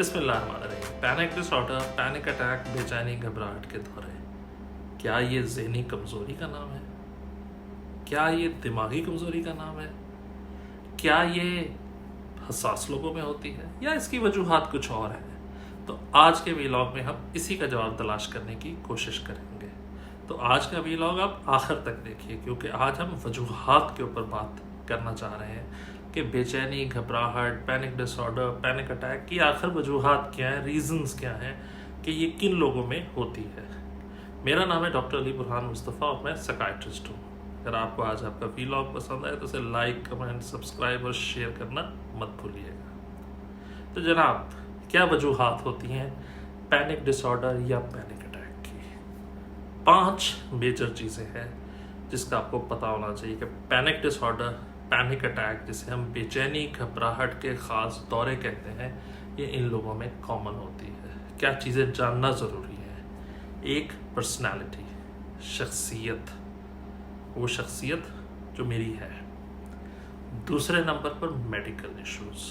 बिस्मिल्लाहिर्रहमानिर्रहीम। Panic disorder, panic attack, बेचैनी, घबराहट के दौरे, क्या ये ज़हनी कमज़ोरी का नाम है? क्या ये दिमागी कमज़ोरी का नाम है? क्या ये हसास लोगों में होती है या इसकी वजूहात कुछ और है? तो आज के वीलॉग में हम इसी का जवाब तलाश करने की कोशिश करेंगे। तो आज का वीलॉग आप आखिर तक देखिए, क्योंकि आज हम वजूहात के ऊपर बात करना चाह रहे हैं कि बेचैनी, घबराहट, पैनिक डिसऑर्डर, पैनिक अटैक की आखिर वजूहात क्या हैं, रीज़न्स क्या हैं कि ये किन लोगों में होती है। मेरा नाम है डॉक्टर अली बुरहान मुस्तफ़ा और मैं साइकियाट्रिस्ट हूँ। अगर आपको आज आपका वीलॉग पसंद आए तो इसे लाइक, कमेंट, सब्सक्राइब और शेयर करना मत भूलिएगा। तो जनाब, क्या वजूहात होती हैं पैनिक डिसऑर्डर या पैनिक अटैक की? 5 मेजर चीज़ें हैं जिसका आपको पता होना चाहिए कि पैनिक डिसऑर्डर, पैनिक अटैक, जिसे हम बेचैनी, घबराहट के ख़ास दौरे कहते हैं, ये इन लोगों में कॉमन होती है। क्या चीज़ें जानना ज़रूरी है? एक, पर्सनालिटी, शख्सियत, वो शख्सियत जो मेरी है। दूसरे नंबर पर मेडिकल इश्यूज़,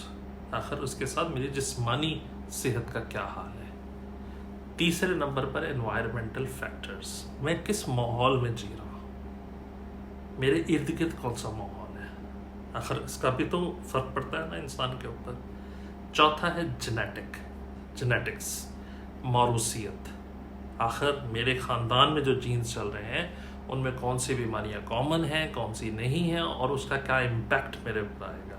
आखिर उसके साथ मेरी जिस्मानी सेहत का क्या हाल है। तीसरे नंबर पर एनवायरमेंटल फैक्टर्स, मैं किस माहौल में जी रहा हूँ, मेरे इर्द गिर्द कौन सा माहौल है, आखिर इसका भी तो फ़र्क पड़ता है ना इंसान के ऊपर। चौथा है जेनेटिक्स, मौरूसियत, आखिर मेरे ख़ानदान में जो जीन्स चल रहे हैं उनमें कौन सी बीमारियां कॉमन हैं, कौन सी नहीं हैं, और उसका क्या इम्पैक्ट मेरे ऊपर आएगा।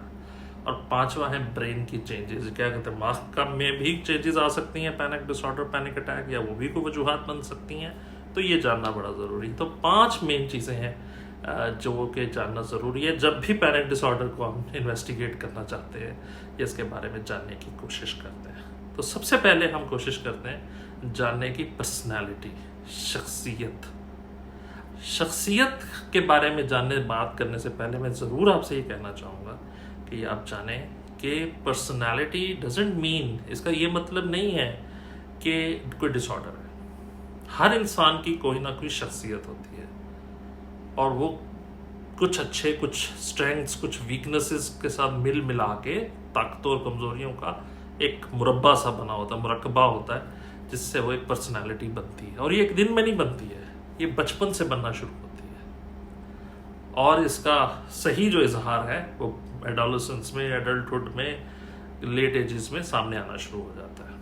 और पांचवा है ब्रेन की चेंजेस, क्या कहते हैं, दिमाग का में भी चेंजेस आ सकती हैं पैनिक डिसऑर्डर, पैनिक अटैक, या वो भी कोई वजूहात बन सकती हैं। तो ये जानना बड़ा ज़रूरी। तो 5 मेन चीज़ें हैं जो कि जानना ज़रूरी है जब भी पैनिक डिसऑर्डर को हम इन्वेस्टिगेट करना चाहते हैं या इसके बारे में जानने की कोशिश करते हैं। तो सबसे पहले हम कोशिश करते हैं जानने की पर्सनैलिटी, शख्सियत के बारे में बात करने से पहले मैं ज़रूर आपसे ये कहना चाहूँगा कि आप जानें कि पर्सनैलिटी डजंट मीन, इसका ये मतलब नहीं है कि कोई डिसऑर्डर है। हर इंसान की कोई ना कोई शख्सियत होती है और वो कुछ अच्छे, कुछ स्ट्रेंथ्स, कुछ वीकनेसेस के साथ मिला के ताकतों और कमज़ोरियों का एक मुरब्बा सा बना होता है, मुरक्कबा होता है, जिससे वो एक पर्सनैलिटी बनती है। और ये एक दिन में नहीं बनती है, ये बचपन से बनना शुरू होती है। और इसका सही जो इजहार है वो एडोलेसेंस में, एडल्टहुड में, लेट एजेस में सामने आना शुरू हो जाता है।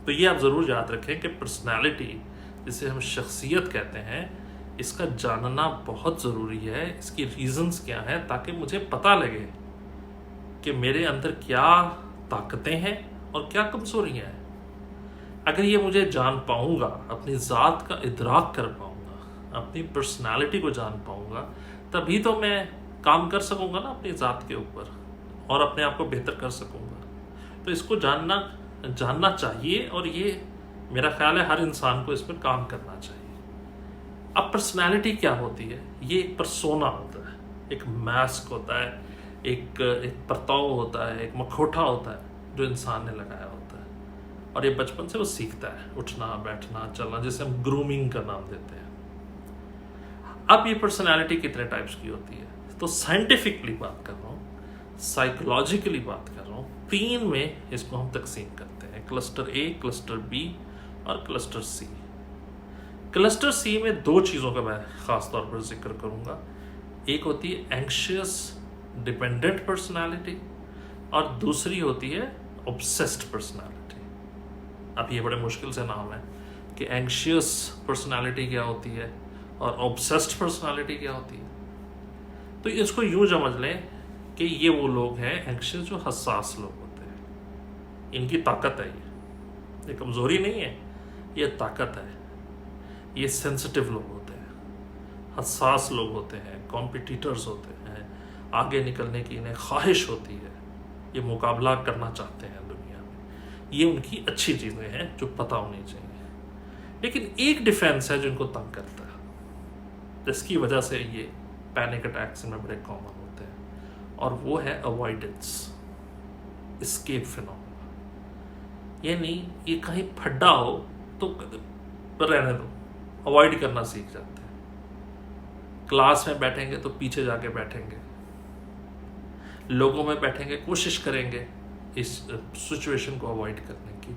तो ये आप ज़रूर याद रखें कि पर्सनैलिटी, जिसे हम शख्सियत कहते हैं, इसका जानना बहुत ज़रूरी है। इसकी रीज़न्स क्या हैं, ताकि मुझे पता लगे कि मेरे अंदर क्या ताकतें हैं और क्या कमज़ोरियाँ हैं। अगर ये मुझे जान पाऊँगा, अपनी ज़ात का इदराक कर पाऊँगा, अपनी पर्सनालिटी को जान पाऊँगा, तभी तो मैं काम कर सकूँगा ना अपनी ज़ात के ऊपर और अपने आप को बेहतर कर सकूँगा। तो इसको जानना चाहिए और ये मेरा ख्याल है हर इंसान को इस पर काम करना चाहिए। अब पर्सनालिटी क्या होती है? ये एक पर्सोना होता है, एक मास्क होता है, एक परताव होता है, एक मखौटा होता है जो इंसान ने लगाया होता है। और ये बचपन से वो सीखता है, उठना, बैठना, चलना, जिसे हम ग्रूमिंग का नाम देते हैं। अब ये पर्सनालिटी कितने टाइप्स की होती है? तो साइंटिफिकली बात कर रहा हूँ, साइकोलॉजिकली बात कर रहा हूँ, 3 में इसको हम तकसीम करते हैं, क्लस्टर ए, क्लस्टर बी और क्लस्टर सी। क्लस्टर सी में 2 चीज़ों का मैं ख़ास तौर पर जिक्र करूँगा। एक होती है एंग्शियस डिपेंडेंट पर्सनालिटी और दूसरी होती है ऑब्सेस्ड पर्सनालिटी। अब ये बड़े मुश्किल से नाम है कि एंग्शियस पर्सनालिटी क्या होती है और ऑब्सेस्ड पर्सनालिटी क्या होती है। तो इसको यूँ समझ लें कि ये वो लोग हैं एंग्शियस, जो हसास लोग होते हैं। इनकी ताकत है, ये कमज़ोरी नहीं है, ये ताकत है। ये सेंसिटिव लोग होते हैं, हसास लोग होते हैं, कॉम्पिटिटर्स होते हैं, आगे निकलने की इन्हें ख्वाहिश होती है, ये मुकाबला करना चाहते हैं दुनिया में। ये उनकी अच्छी चीज़ें हैं जो पता होनी चाहिए। लेकिन एक डिफेंस है जो इनको तंग करता है, जिसकी वजह से ये पैनिक अटैक्स में बड़े कॉमन होते हैं, और वो है अवॉइडेंस, एस्केप फिनोमेना। यानी ये कहीं फड्डा हो तो रहने दो, अवॉइड करना सीख जाते हैं। क्लास में बैठेंगे तो पीछे जाके बैठेंगे, लोगों में बैठेंगे, कोशिश करेंगे इस सिचुएशन को अवॉइड करने की।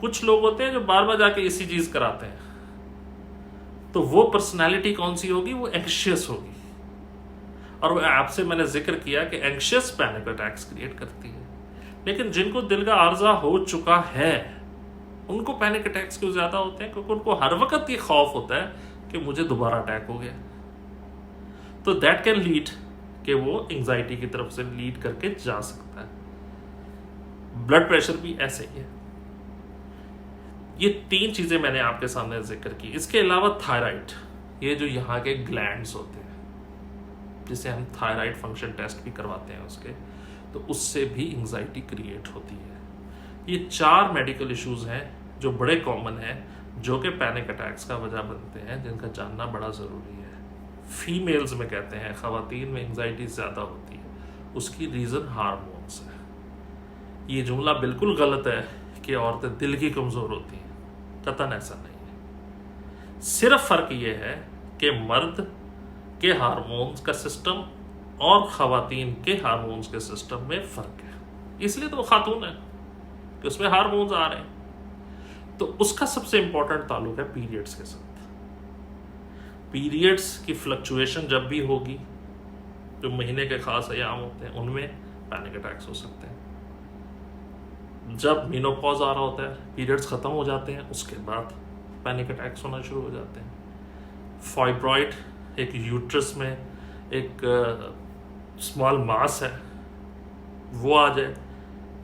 कुछ लोग होते हैं जो बार बार जाके इसी चीज कराते हैं, तो वो पर्सनैलिटी कौन सी होगी? वो एंग्शियस होगी। और आपसे मैंने जिक्र किया कि एंग्शियस पैनिक अटैक्स क्रिएट करती है, लेकिन जिनको दिल का आर्जा हो चुका है उनको पैनिक अटैक्स क्यों ज्यादा होते हैं? क्योंकि उनको हर वक्त ये खौफ होता है कि मुझे दोबारा अटैक हो गया। तो दैट कैन लीड कि वो एंजाइटी की तरफ से लीड करके जा सकता है। ब्लड प्रेशर भी ऐसे ही है। ये 3 चीजें मैंने आपके सामने जिक्र की। इसके अलावा थायराइड, ये जो यहाँ के ग्लैंड्स होते हैं, जिसे हम थायराइड फंक्शन टेस्ट भी करवाते हैं उसके, तो उससे भी एंजाइटी क्रिएट होती है। ये 4 मेडिकल इश्यूज हैं जो बड़े कॉमन हैं, जो कि पैनिक अटैक्स का वजह बनते हैं, जिनका जानना बड़ा ज़रूरी है। फीमेल्स में कहते हैं, ख़वातीन में एंजाइटी ज़्यादा होती है, उसकी रीज़न हार्मोन्स है। ये जुमला बिल्कुल गलत है कि औरतें दिल की कमज़ोर होती हैं, कतन ऐसा नहीं है। सिर्फ फ़र्क ये है कि मर्द के हार्मोन्स का सिस्टम और ख़वातीन के हार्मोन्स के सिस्टम में फ़र्क है, इसलिए तो वो खातून है कि उसमें हार्मोन्स आ रहे हैं। तो उसका सबसे इंपॉर्टेंट ताल्लुक है पीरियड्स के साथ। पीरियड्स की फ्लक्चुएशन जब भी होगी, जो महीने के खास अयाम होते हैं, उनमें पैनिक अटैक्स हो सकते हैं। जब मेनोपॉज आ रहा होता है, पीरियड्स ख़त्म हो जाते हैं, उसके बाद पैनिक अटैक्स होना शुरू हो जाते हैं। फाइब्रॉइड, एक यूट्रस में एक स्मॉल मास है, वो आ जाए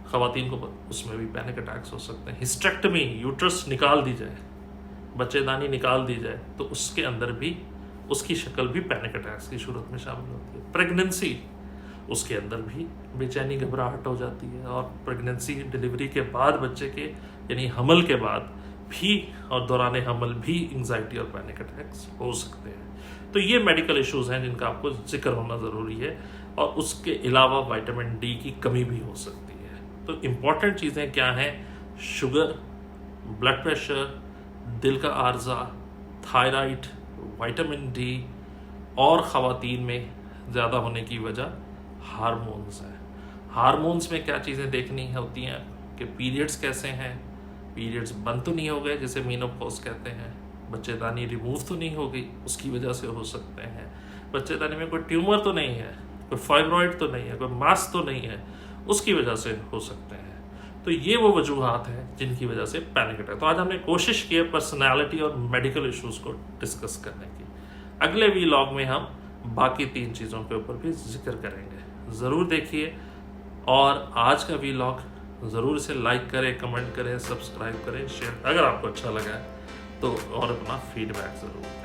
ख़वातीन को, उसमें भी पैनिक अटैक्स हो सकते हैं। हिस्टेक्टमी, यूट्रस निकाल दी जाए, बच्चेदानी निकाल दी जाए, तो उसके अंदर भी उसकी शक्ल भी पैनिक अटैक्स की सूरत में शामिल होती है। प्रेगनेंसी, उसके अंदर भी बेचैनी घबराहट हो जाती है, और प्रेगनेंसी डिलीवरी के बाद बच्चे के यानी हमल के बाद भी और दौरान हमल भी एंजाइटी और पैनिक अटैक्स हो सकते हैं। तो ये मेडिकल इश्यूज हैं जिनका आपको जिक्र होना ज़रूरी है, और उसके अलावा विटामिन डी की कमी भी हो सकती है। तो इम्पॉर्टेंट चीज़ें क्या हैं? शुगर, ब्लड प्रेशर, दिल का आर्जा, थायराइड, विटामिन डी, और ख़वातीन में ज़्यादा होने की वजह हार्मोन्स है। हार्मोन्स में क्या चीज़ें देखनी होती हैं कि पीरियड्स कैसे हैं, पीरियड्स बंद तो नहीं हो गए जिसे मेनोपॉज कहते हैं, बच्चेदानी रिमूव तो नहीं हो गई, उसकी वजह से हो सकते हैं, बच्चेदानी में कोई ट्यूमर तो नहीं है, कोई फाइब्रॉइड तो नहीं है, कोई मास तो नहीं है, उसकी वजह से हो सकते हैं। तो ये वो वजूहात हैं जिनकी वजह से पैनिक अटैक। तो आज हमने कोशिश की है पर्सनैलिटी और मेडिकल इश्यूज को डिस्कस करने की। अगले वीलॉग में हम बाकी 3 चीज़ों के ऊपर भी जिक्र करेंगे, ज़रूर देखिए। और आज का वीलॉग ज़रूर इसे लाइक करें, कमेंट करें, सब्सक्राइब करें, शेयर अगर आपको अच्छा लगा है तो, और अपना फीडबैक ज़रूर दें।